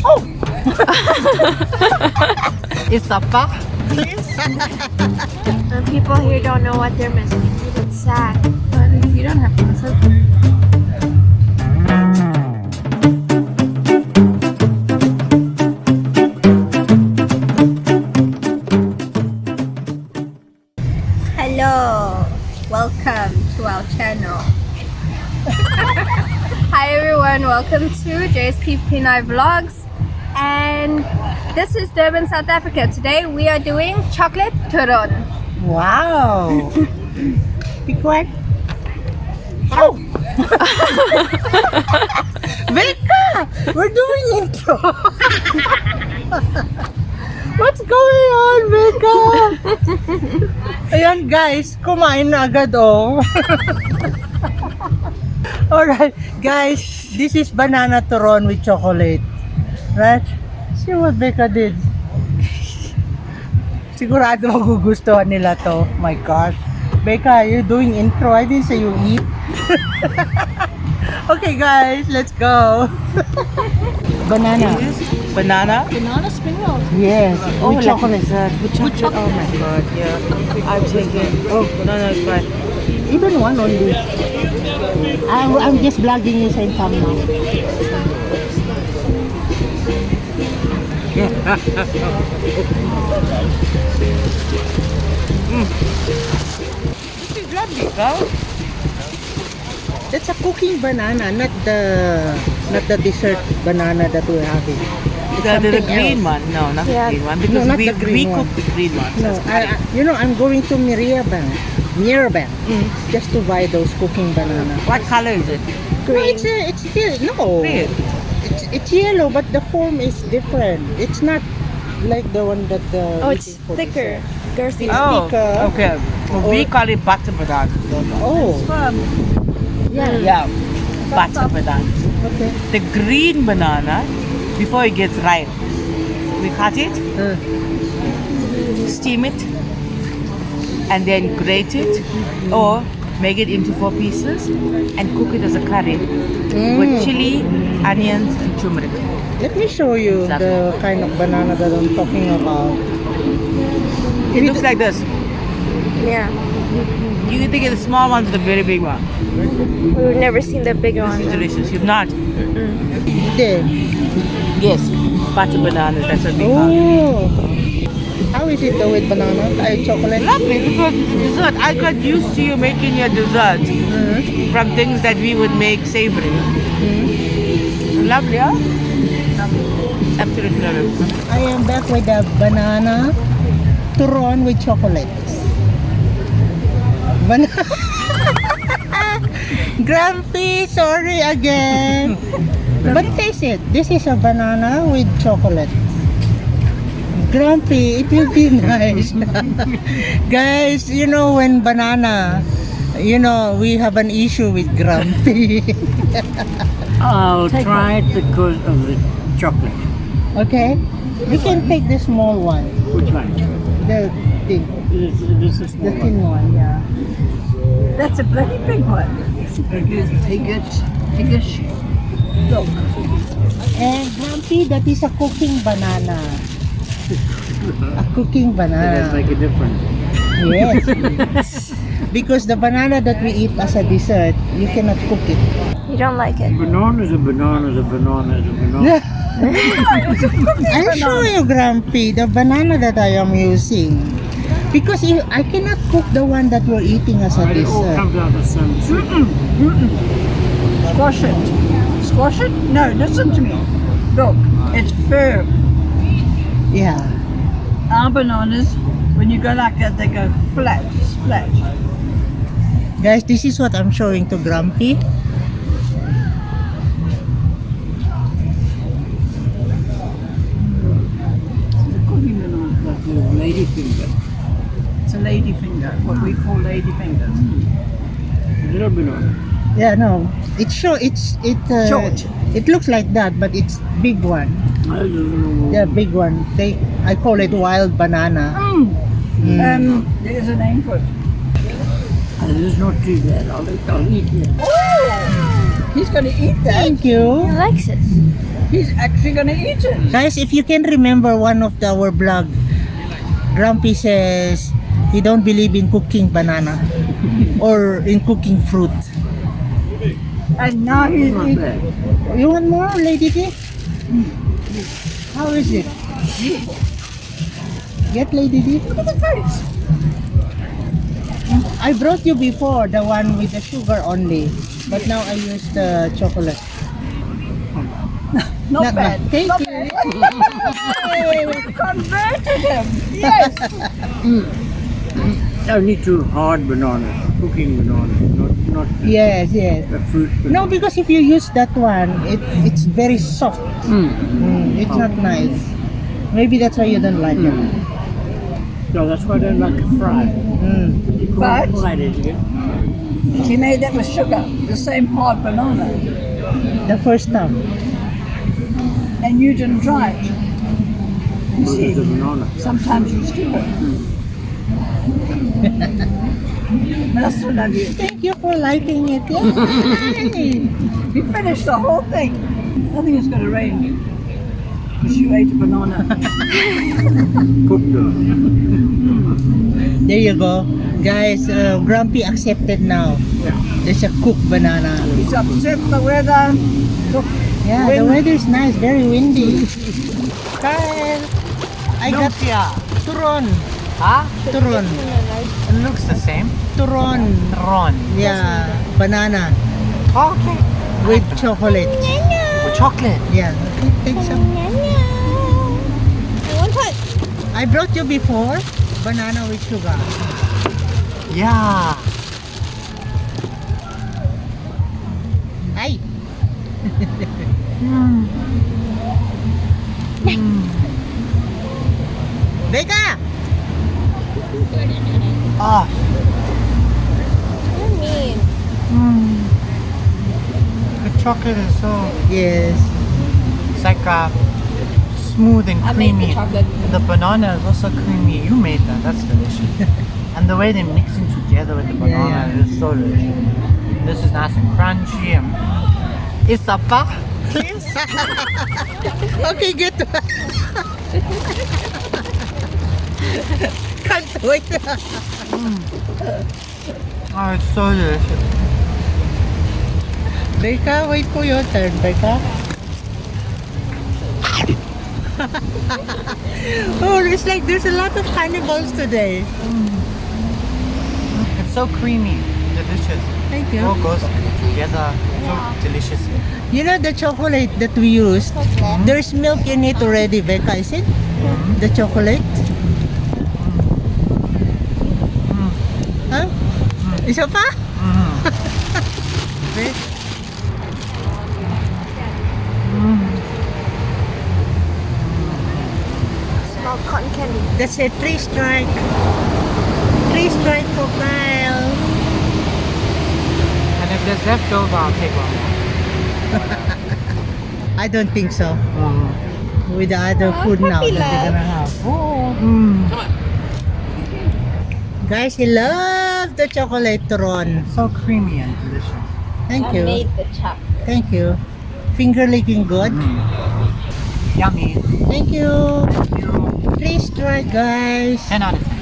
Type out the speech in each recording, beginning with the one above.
Oh! It's a pack. And people here don't know what they're missing. It's sad. You don't have to miss it. Hello, welcome to our channel. Hi everyone, welcome to JSP Pinai Vlogs, and this is Durban, South Africa. Today we are doing chocolate turon. Wow! Pick one. Oh! Becca! We're doing intro! What's going on, Becca? Ayan guys, kumain na agad oh. Alright, guys, this is Banana Turon with chocolate. Right? See what Becca did? Sigurado magugustuhan nila to. My gosh. Becca, you're doing intro. I didn't say you eat. Okay guys, let's go. Banana. Banana? Banana spring rolls. Yes. Oh, with chocolate. With chocolate. Oh my god, yeah. I'm thinking, oh, banana is fine. Even one only. I'm just vlogging you same time now. This is lovely, huh? That's a cooking banana, not the dessert banana that we're having. It's The something green else. one, no, not Yeah. the green one, No, because not we the green one. cook the green one. No, I'm going to Mirabang just to buy those cooking banana. What color is it? No, it's still no. Red. It's yellow, but the form is different. It's not like the one that the. Oh, it's thicker, girthy. Oh, Sticker. okay. Well, we call it butter banana. Oh, yeah. Yeah, butter banana. Okay. The green banana, before it gets ripe, we cut it, steam it, and then grate it, or make it into 4 pieces and cook it as a curry with chili, onions, and turmeric. Let me show you the kind of banana that I'm talking about. It looks like this. Yeah, You can think of the small ones, the very big one. we've never seen the bigger This one. is though. delicious. You've not? There. Yes. Butter bananas, that's what we call it. Oh. How is it though with banana? Chocolate? Lovely, because it's a dessert. I got used to you making your dessert from things that we would make savory. Lovely, huh? Absolutely lovely. I am back with the banana turon with chocolate. Grumpy, sorry again. But taste it. This is a banana with chocolate. Grumpy, it will be nice. Guys, you know when banana, we have an issue with Grumpy. I'll try it because of the chocolate. Okay? You can take the small one. Which one? The thing. This is The thin one, yeah. That's a bloody big one. Piggish. Look. And Grumpy, that is a cooking banana. A cooking That banana. make a difference. Yes. Because the banana that we eat as a dessert, you cannot cook it. You don't like it. Banana is a banana is a banana is a banana. I'll show you, Grumpy, the banana that I am using. Because I cannot cook the one that you're eating as a It all dessert. comes out the same. Squash it. Squash it? No, listen to me. Look, it's firm. Yeah. Our bananas, when you go like that, they go flat, splat. Guys, this is what I'm showing to Grumpy. The cooking banana is like a lady finger. It's a lady finger, what we call lady fingers. Little banana. Yeah, no. Short. It looks like that, but it's big one. I don't know. The big one. I call it wild banana. There's a name for it. This is not too bad. I'll eat it. He's going to eat that. Thank you. He likes it. He's actually going to eat it. Guys, if you can remember one of our vlog, Grumpy says he don't believe in cooking banana or in cooking fruit. And now he's eating. You want more, Lady D? How is it? Get Lady D? Look at the face. I brought you before the one with the sugar only, but now I use the chocolate. Not bad. Thank Not you. bad. Hey, we converted him. Yes. Only two hard bananas, cooking bananas, not Yes, yes. the fruit banana. No, because if you use that one, it's very soft. It's not nice. Maybe that's why you don't like it. So that's why I don't like it fried. But fried it, he made that with sugar, the same hard banana, The first time. and you didn't try it. You see, sometimes you steal it. That's what I do. Thank you for liking it. Yay! He finished the whole thing. I think it's going to rain. Because you ate a banana. Cooked it. There you go. Guys, Grumpy accepted now. There's a cooked banana. He's upset the weather. Look, Yeah, the weather is nice, very windy. Kyle, I got turon. Huh? Turon. It looks the same. Turon. Ron. Yeah, banana Oh, okay. with chocolate. With chocolate. Yeah, take some. One touch. I brought you before banana with sugar. Yeah. Ay. Becca! Oh. You're mean. The chocolate is so. Yes. It's like smooth and creamy. The banana is also creamy. You made that. That's delicious. And the way they're mixing together with the banana is so delicious. This is nice and crunchy. And it's a pa, please. Okay, get to Can't wait. Oh, it's so delicious. Becca, wait for your turn, Becca. Oh, it's like there's a lot of cannibals today. It's so creamy, delicious. Thank It all you. goes together so deliciously. You know the chocolate that we used? There's milk in it already, Becca, is it? The chocolate? Huh? Isa pa? Wait. Small cotton candy. That's a 3-strike. 3-strike for Kyle. And if there's leftover, I'll take one. I don't think so. With the other food now that they're gonna have. Guys, he loved the chocolate turon. So creamy and delicious. Thank I you. made the chocolate. Thank you. Finger licking good. Yummy. Thank you. Please try, guys. 10 out of 10.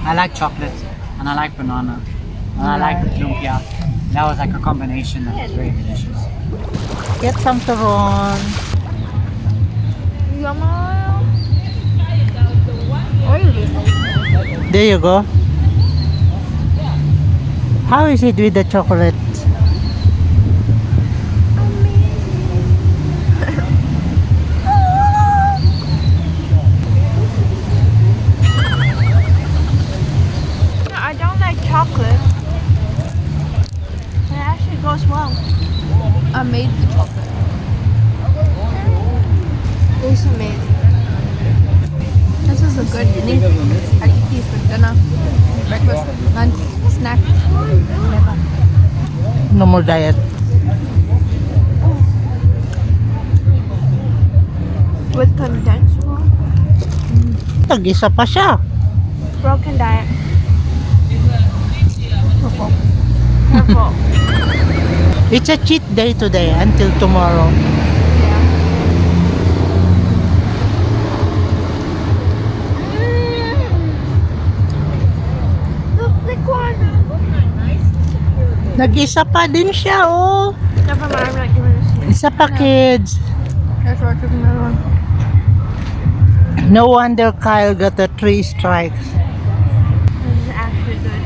I like chocolate and I like banana and I like lumpia. That was like a combination that was very delicious. Get some turon. There you go. How is it with the chocolate? I don't like chocolate. It actually goes well. I made the chocolate. It's amazing. This is a good thing. I eat these for dinner, breakfast, lunch, snack, whatever. No more diet. With condensed milk. Tag-isa pa siya. Broken diet. Careful. It's a cheat day today until tomorrow. Nag-isa pa din siya, oh. Never mind, I'm not giving this to you. Isa pa, kids. That's what I took another one. No wonder Kyle got the 3 strikes. This is actually good.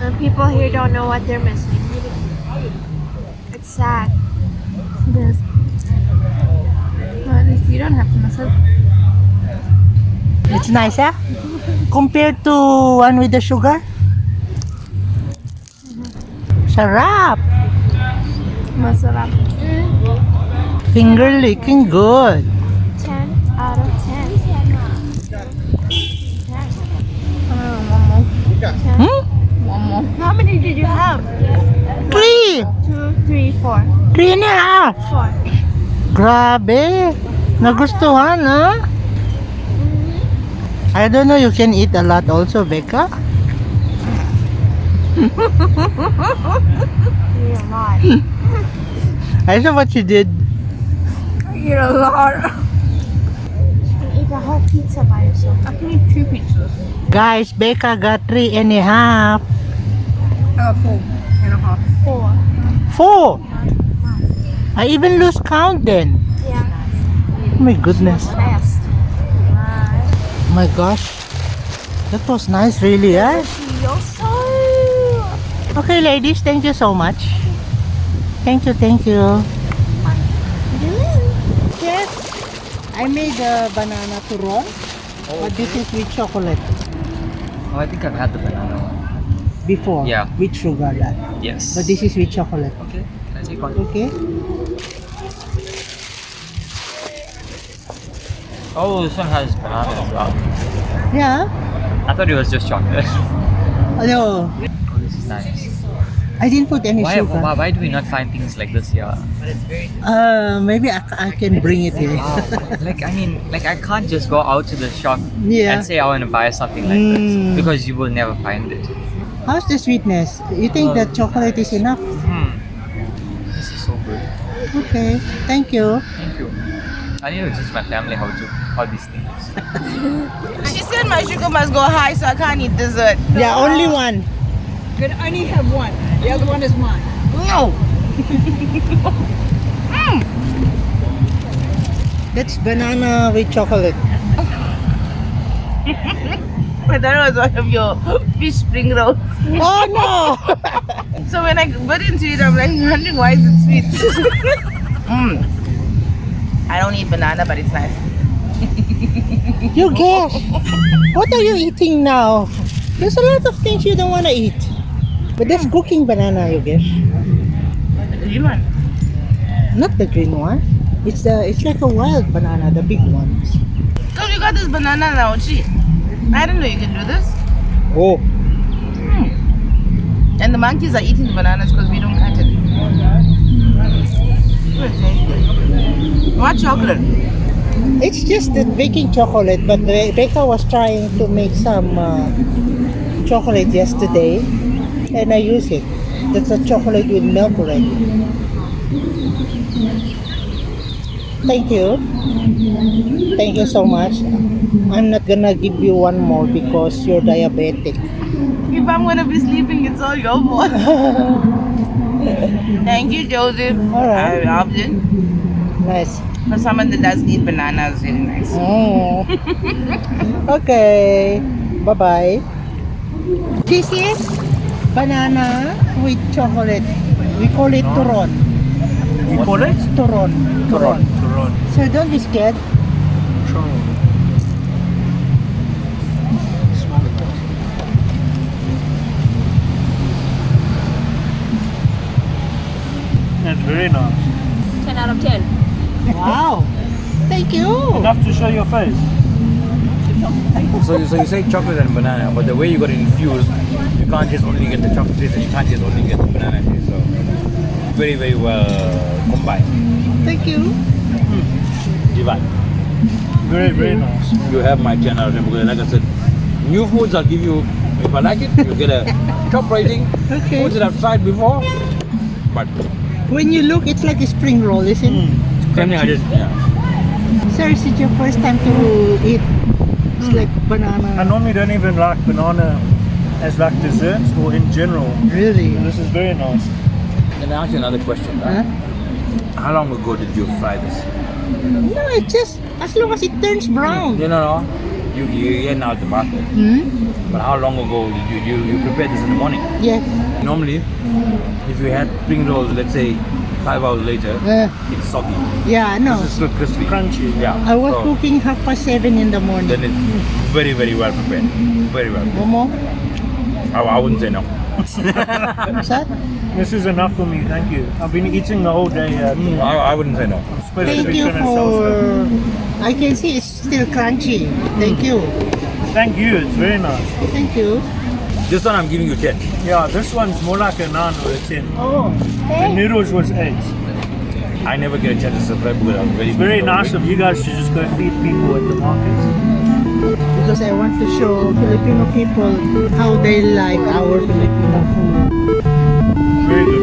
And people here don't know what they're missing. It's sad. It is. Well, at least you don't have to miss it. It's nice, huh? Compared to one with the sugar. Sarap. Masarap. Finger licking good. 10 out of 10. 10. One more. 10. Hmm? One more. How many did you have? 3. 2, 3, 4. 3.5. 4. Grabe. Nagustuhan, ha? I don't know, you can eat a lot also, Becca. You're a lot. I saw what you did. You're a lot. You can eat the whole pizza by yourself. I can eat 2 pizzas. Guys, Becca got 3.5. 4.5. 4. 4. I even lose count then. Yeah. Oh my goodness. Fast. Oh my gosh. That was nice, really, eh? Okay, ladies, thank you so much. Thank you, thank you. Yes, I made a banana turon, but this is with chocolate Oh, I think I've had the banana one. before. Yeah. With sugar, that. Yes. But this is with chocolate. Okay. Can I take one? Okay. Oh, this one has banana as well. Yeah. I thought it was just chocolate. No, Oh, this is nice. I didn't put any sugar. Why do we not find things like this here? Maybe I can bring it here. Wow. I can't just go out to the shop Yeah. and say I want to buy something like this because you will never find it. How's the sweetness? You think that chocolate is enough? This is so good. Okay, thank you. Thank you. I need to teach my family how these things. She said my sugar must go high, so I can't eat dessert. Yeah, only one. You can only have one. The other one is mine. No. That's banana with chocolate. I thought it was one of your fish spring rolls. Oh no! So when I bit into it, I'm like wondering why is it sweet. I don't eat banana, but it's nice. You guess. What are you eating now? There's a lot of things you don't want to eat. But that's cooking banana, you guess. The green one. Not the green one. It's like a wild banana, the big ones. So you got this banana now, gee. I didn't know you can do this. Oh. And the monkeys are eating the bananas because we don't cut it. What chocolate? It's just the baking chocolate, but Rebecca was trying to make some chocolate yesterday, and I use it. That's a chocolate with milk already. Thank you. Thank you so much. I'm not gonna give you one more because you're diabetic. If I'm gonna be sleeping, it's all your fault. Thank you, Joseph. Alright. I loved it. Nice. For someone that doesn't eat bananas, really nice. Oh. Okay. Bye-bye. This is banana with chocolate. We call it turon. You call it? Turon. Turon. So don't be scared. That's very nice. 10 out of 10. Wow. Thank you. Enough to show your face. So you say chocolate and banana, but the way you got it infused, you can't just only get the chocolate taste and you can't just only get the banana taste. So very, very well combined. Thank you. Divine. Very, very nice. You have my 10 out of 10 because like I said, new foods I'll give you, if I like it, you get a top rating. Okay. Foods that I've tried before, but When you look, it's like a spring roll, isn't it? same thing I just, yeah. Sir, is it your first time to eat? It's like I banana. normally don't even like banana as like desserts or in general. Really? This is very nice. Can I ask you another question? Huh? How long ago did you fry this? No, it's just as long as it turns brown. No. You get now at the market. But how long ago did you prepared this in the morning? Yes. Normally, if you had spring rolls, let's say 5 hours later, it's soggy. Yeah, I know. This is still crispy. Crunchy. Yeah. I was so cooking 7:30 in the morning. Then it's very, very well prepared. Very well. Momo, I wouldn't say no. what's that? This is enough for me, thank you. I've been eating the whole day. I wouldn't say no. Thank you for. I can see it's still crunchy. Thank you. Thank you, it's very nice. Thank you. This one I'm giving you 10. Yeah, this one's more like a 9 or a 10. Oh, The noodles was 8. I never get a chance to subscribe because I'm very It's very nice of you guys to just go feed people at the market. because I want to show Filipino people how they like our Filipino food. Very good.